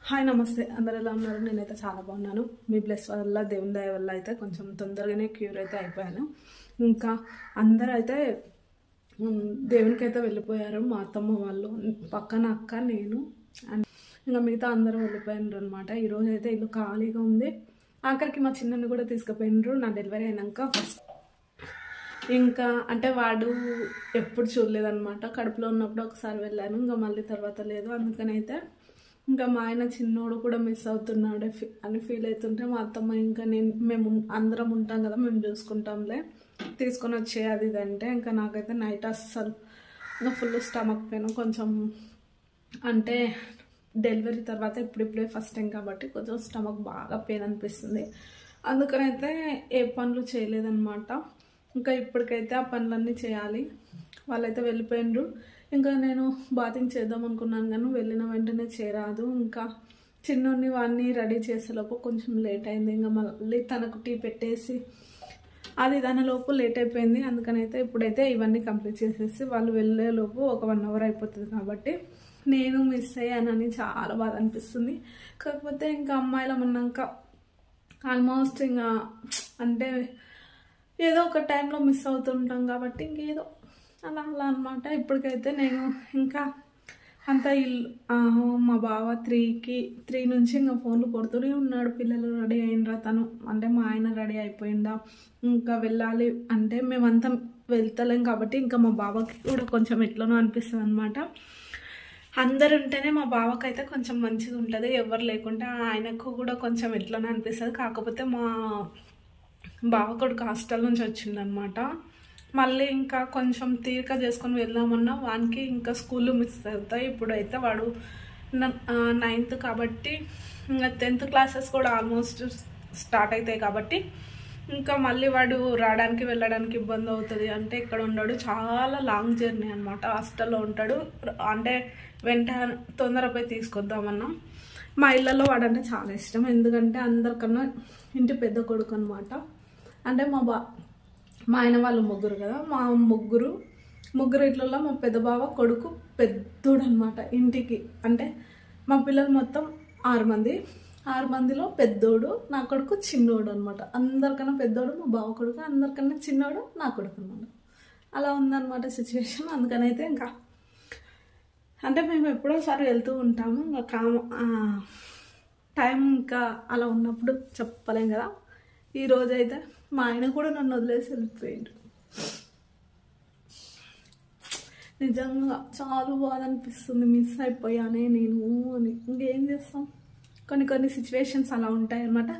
Hi నమస్తే, అందరు ఎలా ఉన్నారు? నేనైతే చాలా బాగున్నాను. మీ బ్లెస్ వల్ల, దేవుని దయ వల్ల అయితే కొంచెం తొందరగానే క్యూర్ అయితే అయిపోయాను. ఇంకా అందరూ అయితే దేవునికి అయితే వెళ్ళిపోయారు. మా అత్తమ్మ వాళ్ళు, పక్కన అక్క, నేను అండ్ ఇంకా మిగతా అందరూ వెళ్ళిపోయినారు అనమాట. ఈరోజు అయితే ఇల్లు ఖాళీగా ఉంది. ఆఖరికి మా చిన్నని కూడా తీసుకుపోయినారు నా డెలివరీ అయినాక. ఫస్ట్ ఇంకా అంటే వాడు ఎప్పుడు చూడలేదన్నమాట. కడుపులో ఉన్నప్పుడు ఒకసారి వెళ్ళాను, ఇంకా మళ్ళీ తర్వాత లేదు. అందుకనైతే ఇంకా మా ఆయన చిన్నోడు కూడా మిస్ అవుతున్నాడు అని ఫీల్ అవుతుంటే మా అత్తమ్మ ఇంకా మేము అందరం ఉంటాం కదా, మేము చూసుకుంటాంలే, తీసుకొని వచ్చే అది ఇది అంటే ఇంకా నాకైతే నైట్ అస్సలు ఇంకా ఫుల్ స్టమక్ పెయిన్, కొంచెం అంటే డెలివరీ తర్వాత ఇప్పుడిప్పుడే ఫస్ట్ టైం కాబట్టి కొంచెం స్టమక్ బాగా పెయిన్ అనిపిస్తుంది. అందుకనైతే ఏ పనులు చేయలేదన్నమాట. ఇంకా ఇప్పటికైతే ఆ పనులన్నీ చేయాలి. వాళ్ళైతే వెళ్ళిపోయినరు. ఇంకా నేను బాతింగ్ చేద్దాం అనుకున్నాను కానీ వెళ్ళిన వెంటనే చేయరాదు. ఇంకా చిన్నోడిని వాడిని రెడీ చేసేలోపు కొంచెం లేట్ అయింది. ఇంకా మళ్ళీ తనకు టీ పెట్టేసి అది దానిలోపు లేట్ అయిపోయింది. అందుకనైతే ఇప్పుడైతే ఇవన్నీ కంప్లీట్ చేసేసి వాళ్ళు వెళ్ళేలోపు ఒక 1 అవర్ అయిపోతుంది. కాబట్టి నేను మిస్ అయ్యానని చాలా బాధ అనిపిస్తుంది. కాకపోతే ఇంకా అమ్మాయిలం అన్నాక ఆల్మోస్ట్ ఇంకా అంటే ఏదో ఒక టైంలో మిస్ అవుతుంటాం కాబట్టి ఇంకేదో అలా అలా అనమాట. ఇప్పటికైతే నేను ఇంకా అంతా మా బావ 3 నుంచి ఇంకా ఫోన్లు కొడుతూనే ఉన్నాడు. పిల్లలు రెడీ అయినరా, తను అంటే మా ఆయన రెడీ అయిపోయిందా, ఇంకా వెళ్ళాలి అంటే మేమంతా వెళ్తలేం కాబట్టి ఇంకా మా బావకి కూడా కొంచెం ఎట్లనో అనిపిస్తుంది అనమాట. అందరు ఉంటేనే మా బావకైతే కొంచెం మంచిగా ఉంటుంది, ఎవరు లేకుంటే ఆయనకు కూడా కొంచెం ఎట్లనో అనిపిస్తుంది. కాకపోతే మా బావ కొడుకు హాస్టల్ నుంచి వచ్చిందనమాట. మళ్ళీ ఇంకా కొంచెం తీరిక చేసుకొని వెళ్దామన్నా వానికి ఇంకా స్కూల్ మిస్ అవుతాయి. ఇప్పుడైతే వాడు 9th కాబట్టి ఇంకా 10th క్లాసెస్ కూడా ఆల్మోస్ట్ స్టార్ట్ అవుతాయి కాబట్టి ఇంకా మళ్ళీ వాడు రావడానికి వెళ్ళడానికి ఇబ్బంది అవుతుంది. అంటే ఇక్కడ ఉండడు, చాలా లాంగ్ జర్నీ అనమాట. హాస్టల్లో ఉంటాడు. అంటే వెంట తొందరగా పోయి తీసుకొద్దామన్నా. మా ఇళ్ళల్లో వాడంటే చాలా ఇష్టం, ఎందుకంటే అందరికన్నా ఇంటి పెద్ద కొడుకు అనమాట. అంటే మా ఆయన వాళ్ళు 3 కదా, మా ముగ్గురు ఇట్లలో మా పెద్ద బావ కొడుకు పెద్దోడు అనమాట ఇంటికి. అంటే మా పిల్లలు మొత్తం 6 మంది, 6 మందిలో పెద్దోడు నా కొడుకు చిన్నోడు అనమాట. అందరికన్నా పెద్దోడు మా బావ కొడుకు, అందరికన్నా చిన్నోడు నా కొడుకు అనమాట. అలా ఉందన్నమాట సిచ్యువేషన్. అందుకనైతే ఇంకా అంటే మేము ఎప్పుడోసారి వెళ్తూ ఉంటాము. ఇంకా టైం ఇంకా అలా ఉన్నప్పుడు చెప్పలేం కదా. ఈరోజైతే మా ఆయన కూడా నన్ను వదిలేసి వెళ్ళిపోయాడు. నిజంగా చాలా బాధ అనిపిస్తుంది, మిస్ అయిపోయానే నేను అని. ఇంకేం చేస్తాం, కొన్ని సిచ్యువేషన్స్ అలా ఉంటాయి అన్నమాట.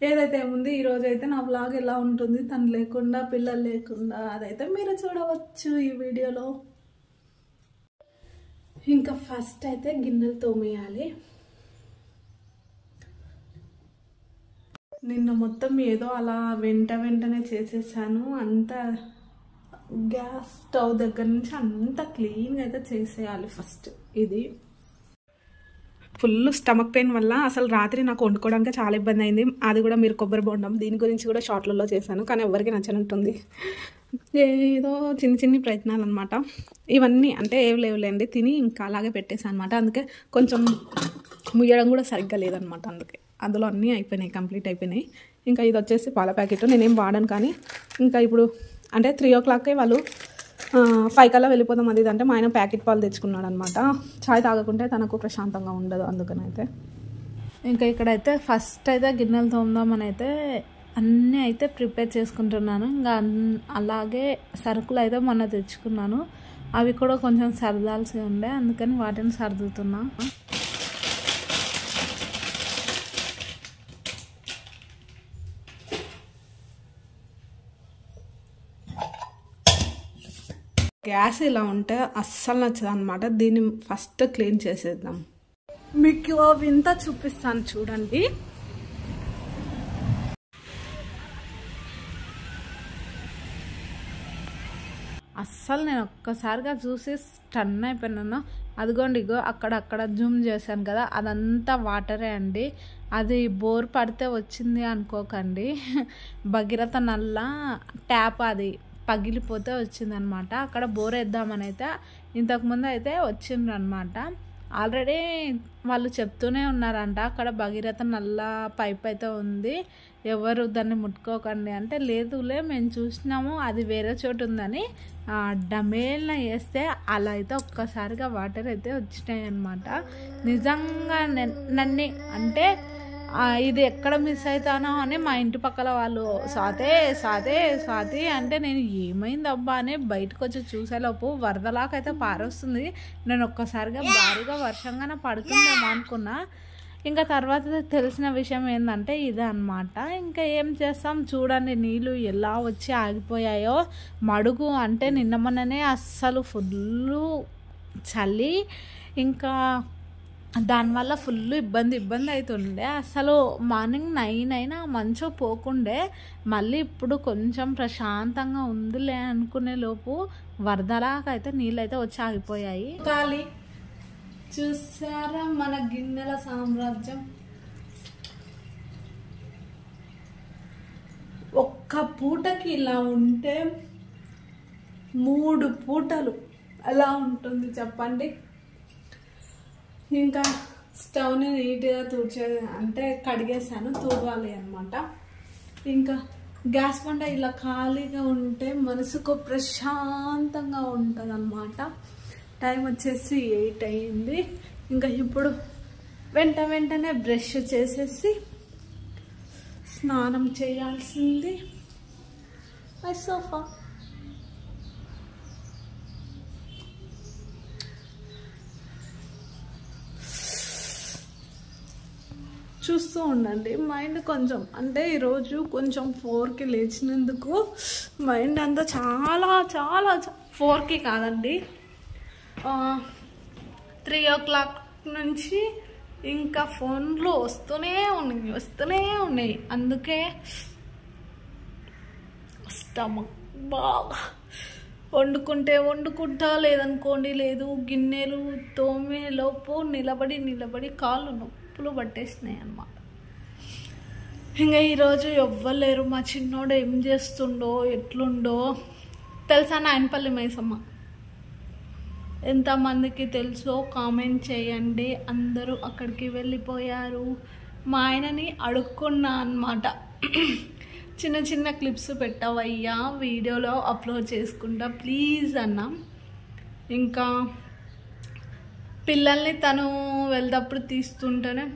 ఏదైతే ఏముంది ఈరోజైతే నా వ్లాగ్ ఎలా ఉంటుంది తను లేకుండా, పిల్లలు లేకుండా, అదైతే మీరు చూడవచ్చు ఈ వీడియోలో. ఇంకా ఫస్ట్ అయితే గిన్నెలు తోమేయాలి. నిన్న మొత్తం ఏదో అలా వెంటనే చేసేసాను. అంత గ్యాస్ స్టవ్ దగ్గర నుంచి అంత క్లీన్గా అయితే చేసేయాలి ఫస్ట్. ఇది ఫుల్ స్టమక్ పెయిన్ వల్ల అసలు రాత్రి నాకు వండుకోవడానికి చాలా ఇబ్బంది అయింది. అది కూడా మీరు కొబ్బరి బొండం దీని గురించి కూడా షార్ట్లలో చేశాను, కానీ ఎవరికి నచ్చనట్టుంది. ఏదో చిన్ని ప్రయత్నాలు అనమాట ఇవన్నీ. అంటే ఏవి లేవులేండి, తిని ఇంకా అలాగే పెట్టేసాను అనమాట. అందుకే కొంచెం ముయ్యడం కూడా సరిగ్గా లేదనమాట. అందుకే అందులో అన్నీ అయిపోయినాయి, కంప్లీట్ అయిపోయినాయి. ఇంకా ఇది వచ్చేసి పాల ప్యాకెట్, నేనేం వాడాను. కానీ ఇంకా ఇప్పుడు అంటే 3 o'clockకే వాళ్ళు 5 కల్లా వెళ్ళిపోదాం అది ఇది అంటే మా ఆయన ప్యాకెట్ పాలు తెచ్చుకున్నాడు అనమాట. చాయ్ తాగకుంటే తనకు ప్రశాంతంగా ఉండదు. అందుకనైతే ఇంకా ఇక్కడైతే ఫస్ట్ అయితే గిన్నెలు తోముదామని అయితే అన్నీ అయితే ప్రిపేర్ చేసుకుంటున్నాను. ఇంకా అలాగే సరుకులు అయితే మొన్న తెచ్చుకున్నాను, అవి కూడా కొంచెం సర్దాల్సి ఉండే, అందుకని వాటిని సర్దుతున్నా. గ్యాస్ ఇలా ఉంటే అస్సలు నచ్చదు అనమాట. దీన్ని ఫస్ట్ క్లీన్ చేసేద్దాం. మీకు వింత చూపిస్తాను చూడండి. అస్సలు నేను ఒక్కసారిగా చూసి స్టన్ అయిపోయినాను. అదిగోండి, అక్కడ జూమ్ చేశాను కదా, అదంతా వాటరే అండి. అది బోర్ పడితే వచ్చింది అనుకోకండి, భగీరథ నల్ల ట్యాప్ అది పగిలిపోతే వచ్చిందనమాట. అక్కడ బోర్ వేద్దామని అయితే ఇంతకుముందు అయితే వచ్చిండ్రు అనమాట. ఆల్రెడీ వాళ్ళు చెప్తూనే ఉన్నారంట అక్కడ భగీరథ నల్ల పైప్ అయితే ఉంది, ఎవరు దాన్ని ముట్టుకోకండి అంటే, లేదులే మేము చూసినాము అది వేరే చోటు ఉందని డమేల్న వేస్తే అలా అయితే ఒక్కసారిగా వాటర్ అయితే వచ్చినాయి అన్నమాట. నిజంగా నన్ను అంటే ఇది ఎక్కడ మిస్ అవుతానో అని మా ఇంటి పక్కల వాళ్ళు స్వాతి అంటే నేను ఏమైందబ్బా అని బయటకు వచ్చి చూసేలోపు వరదలాకైతే పారొస్తుంది. నేను ఒక్కసారిగా భారీగా వర్షంగానే పడుతుందేమో అనుకున్నా. ఇంకా తర్వాత తెలిసిన విషయం ఏంటంటే ఇదే అన్నమాట. ఇంకా ఏం చేస్తాం చూడండి, నీళ్ళు ఎలా వచ్చి ఆగిపోయాయో. మడుగు అంటే నిన్న మొన్ననే అస్సలు ఫుల్లు చలి, ఇంకా దానివల్ల ఫుల్ ఇబ్బంది అవుతుండే. అసలు మార్నింగ్ 9 అయినా మంచు పోకుండే, మళ్ళీ ఇప్పుడు కొంచెం ప్రశాంతంగా ఉందిలే అనుకునే లోపు వరదలాకైతే నీళ్ళు అయితే వచ్చి ఆగిపోయాయి. ఖాళీ చూసారా మన గిన్నెల సామ్రాజ్యం. ఒక్క పూటకి ఇలా ఉంటే 3 పూటలు ఎలా ఉంటుంది చెప్పండి. ఇంకా స్టవ్ని నీట్గా కడిగేసాను, తుడవాలి అనమాట. ఇంకా గ్యాస్ బండ ఇలా ఖాళీగా ఉంటే మనసుకు ప్రశాంతంగా ఉంటుంది అన్నమాట. టైం వచ్చేసి 8 అయింది. ఇంకా ఇప్పుడు వెంటనే బ్రష్ చేసేసి స్నానం చేయాల్సింది. మై సోఫా చూస్తూ ఉండండి. మైండ్ కొంచెం అంటే ఈరోజు కొంచెం 4కి లేచినందుకు మైండ్ అంతా చాలా 4కి కాదండి 3 o'clock నుంచి ఇంకా ఫోన్లు వస్తూనే ఉన్నాయి. అందుకే స్టమక్ బాగా వండుకుంటా లేదనుకోండి, లేదు గిన్నెలు తోమే లోపు నిలబడి కాళ్ళు నొప్పులు పట్టేసినాయి అన్నమాట. ఇంకా ఈరోజు ఎవ్వలేరు. మా చిన్నోడు ఏం చేస్తుండో ఎట్లుండో తెలుసా? నాయనపల్లి మైసమ్మ ఎంతమందికి తెలుసో కామెంట్ చేయండి. అందరూ అక్కడికి వెళ్ళిపోయారు. మా ఆయనని అడుక్కున్నా అన్నమాట, చిన్న క్లిప్స్ పెట్టవయ్యా వీడియోలో అప్లోడ్ చేసుకుంటా ప్లీజ్ అన్నా. ఇంకా పిల్లల్ని తను వెళ్తప్పుడు తీస్తుంటేనే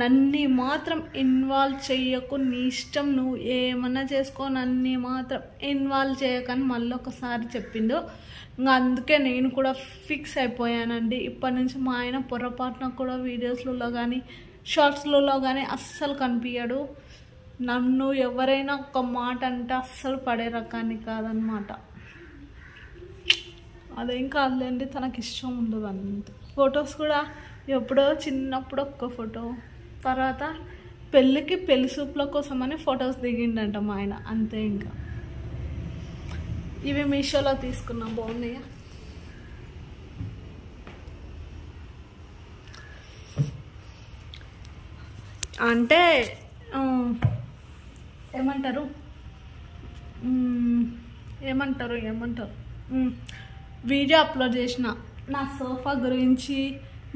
నన్ను మాత్రం ఇన్వాల్వ్ చెయ్యకు, నీ ఇష్టం, నువ్వు ఏమన్నా చేసుకో, నన్ను మాత్రం ఇన్వాల్వ్ చేయకని మళ్ళీ ఒకసారి చెప్పిండు. ఇంకా అందుకే నేను కూడా ఫిక్స్ అయిపోయానండి. ఇప్పటి నుంచి మా ఆయన పొరపాటున కూడా వీడియోస్లలో కానీ షార్ట్స్లలో కానీ అస్సలు కనిపించడు. నన్ను ఎవరైనా ఒక మాట అంటే అస్సలు పడే రకాన్ని కాదనమాట. అదేం కాదులేండి, తనకి ఇష్టం ఉండదు అంత. ఫొటోస్ కూడా ఎప్పుడో చిన్నప్పుడు ఒక్క ఫోటో, తర్వాత పెళ్ళికి పెళ్లి సూపుల కోసమని ఫొటోస్ దిగిండంట మా ఆయన, అంతే. ఇంకా ఇవి మీషోలో తీసుకున్నా, బాగున్నాయా? అంటే ఏమంటారు వీడియో అప్లోడ్ చేసిన నా సోఫా గురించి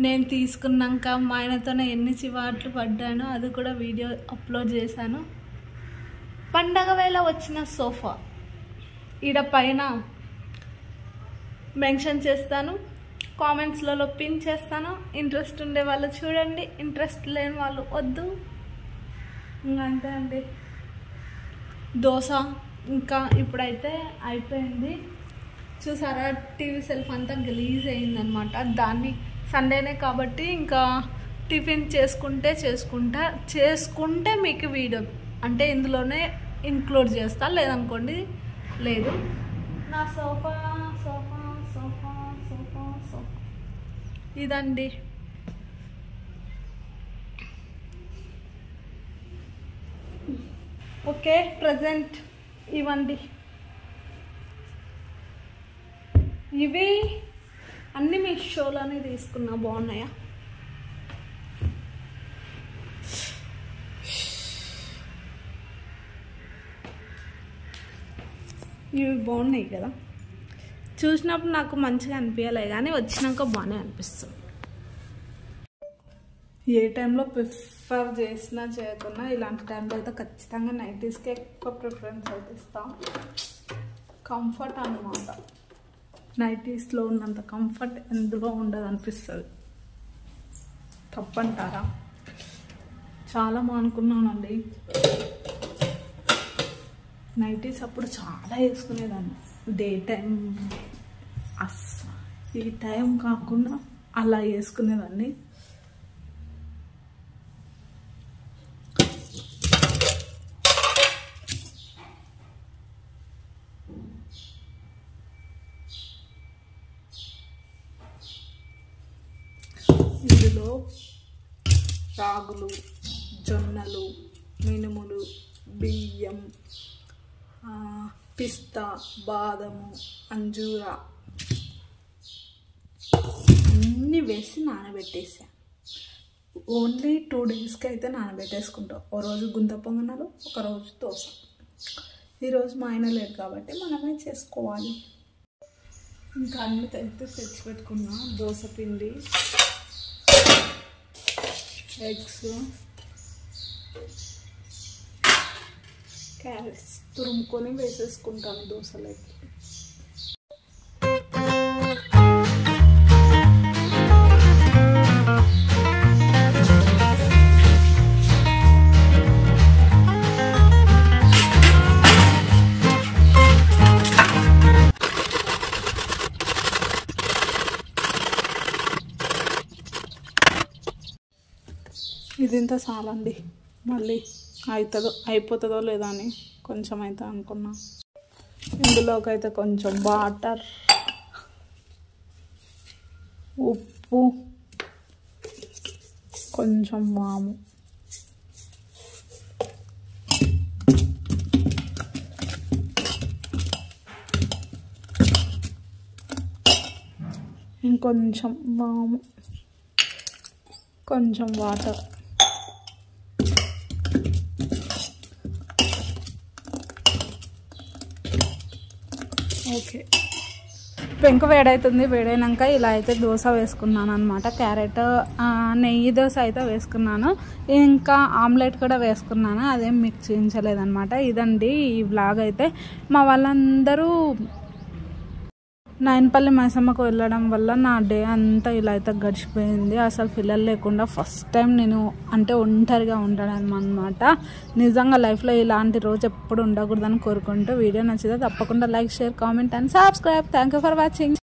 నేను తీసుకున్నాక మా ఆయనతోనే ఎన్ని చివాట్లు పడ్డానో అది కూడా వీడియో అప్లోడ్ చేశాను. పండగ వేళ వచ్చిన సోఫా ఈడ పైన మెన్షన్ చేస్తాను, కామెంట్స్లలో పిన్ చేస్తాను. ఇంట్రెస్ట్ ఉండే వాళ్ళు చూడండి, ఇంట్రెస్ట్ లేని వాళ్ళు వద్దు. ఇంకా అంతే అండి. దోశ ఇంకా ఇప్పుడైతే అయిపోయింది. చూసారా, టీవీ సెల్ఫ్ అంతా గలీజ్ అయిందనమాట. దాన్ని సండేనే కాబట్టి ఇంకా టిఫిన్ చేసుకుంటే మీకు వీడియో అంటే ఇందులోనే ఇంక్లూడ్ చేస్తా, లేదనుకోండి లేదు. నా సోఫా ఇదండి. ఓకే, ప్రజెంట్ ఇవ్వండి. ఇవి అన్నీ మీ షోలోనే తీసుకున్నా, బాగున్నాయా? ఇవి బాగున్నాయి కదా, చూసినప్పుడు నాకు మంచిగా అనిపించలే కానీ వచ్చినాక బాగానే అనిపిస్తుంది. ఏ టైంలో ప్రిఫర్ చేసినా చేయకున్నా ఇలాంటి టైంలో అయితే ఖచ్చితంగా నైటీస్కి ఎక్కువ ప్రిఫరెన్స్ అయితే ఇస్తాం. కంఫర్ట్ అన్నమాట. నైటీస్లో ఉన్నంత కంఫర్ట్ ఎందులో ఉండదు అనిపిస్తుంది. తప్పంటారా? చాలా మానుకున్నానండి. నైటీస్ అప్పుడు చాలా వేసుకునేదాన్ని. డే టైం ఈ టైం కాకుండా అలా వేసుకునేదాన్ని. ఇందులో రాగులు, జొన్నలు, మినుములు, బియ్యం, పిస్తా, బాదము, అంజూర అన్నీ వేసి నానబెట్టేసా. ఓన్లీ 2 డేస్కి అయితే నానబెట్టేసుకుంటాం. ఓ రోజు గుంత పొంగనాలు, ఒక రోజు దోశ. ఈరోజు మా ఆయన లేరు కాబట్టి మనమే చేసుకోవాలి. ఇంకా అన్ని అయితే తెచ్చిపెట్టుకున్నా. దోశ పిండి, ఎగ్స్, క్యారెట్స్ తురుముకొని వేసేసుకుంటాను దోశలకి. ఇదింత చాలండి. మళ్ళీ అయిపోతుందో లేదా అని కొంచెం అయితే అనుకున్నా. ఇందులోకి అయితే కొంచెం వాటర్, ఉప్పు, కొంచెం వాము, ఇంకొంచెం వాము, కొంచెం వాటర్. ఓకే, పెంక వేడవుతుంది. వేడైనాక ఇలా అయితే దోశ వేసుకున్నాను అనమాట. క్యారెట్ నెయ్యి దోశ అయితే వేసుకున్నాను. ఇంకా ఆమ్లెట్ కూడా వేసుకున్నాను. అదేం మీకు చూపించలేదన్నమాట. ఇదండి ఈ వ్లాగ్ అయితే. మా వాళ్ళందరూ నాయనపల్లి మైసమ్మకు వెళ్ళడం వల్ల నా డే అంతా ఇలా అయితే గడిచిపోయింది. అసలు పిల్లలు లేకుండా ఫస్ట్ టైం నేను అంటే ఒంటరిగా ఉండడం అనమాట. నిజంగా లైఫ్లో ఇలాంటి రోజు ఎప్పుడు ఉండకూడదని కోరుకుంటూ వీడియో నచ్చితే తప్పకుండా like, share, comment and subscribe. Thank you for watching.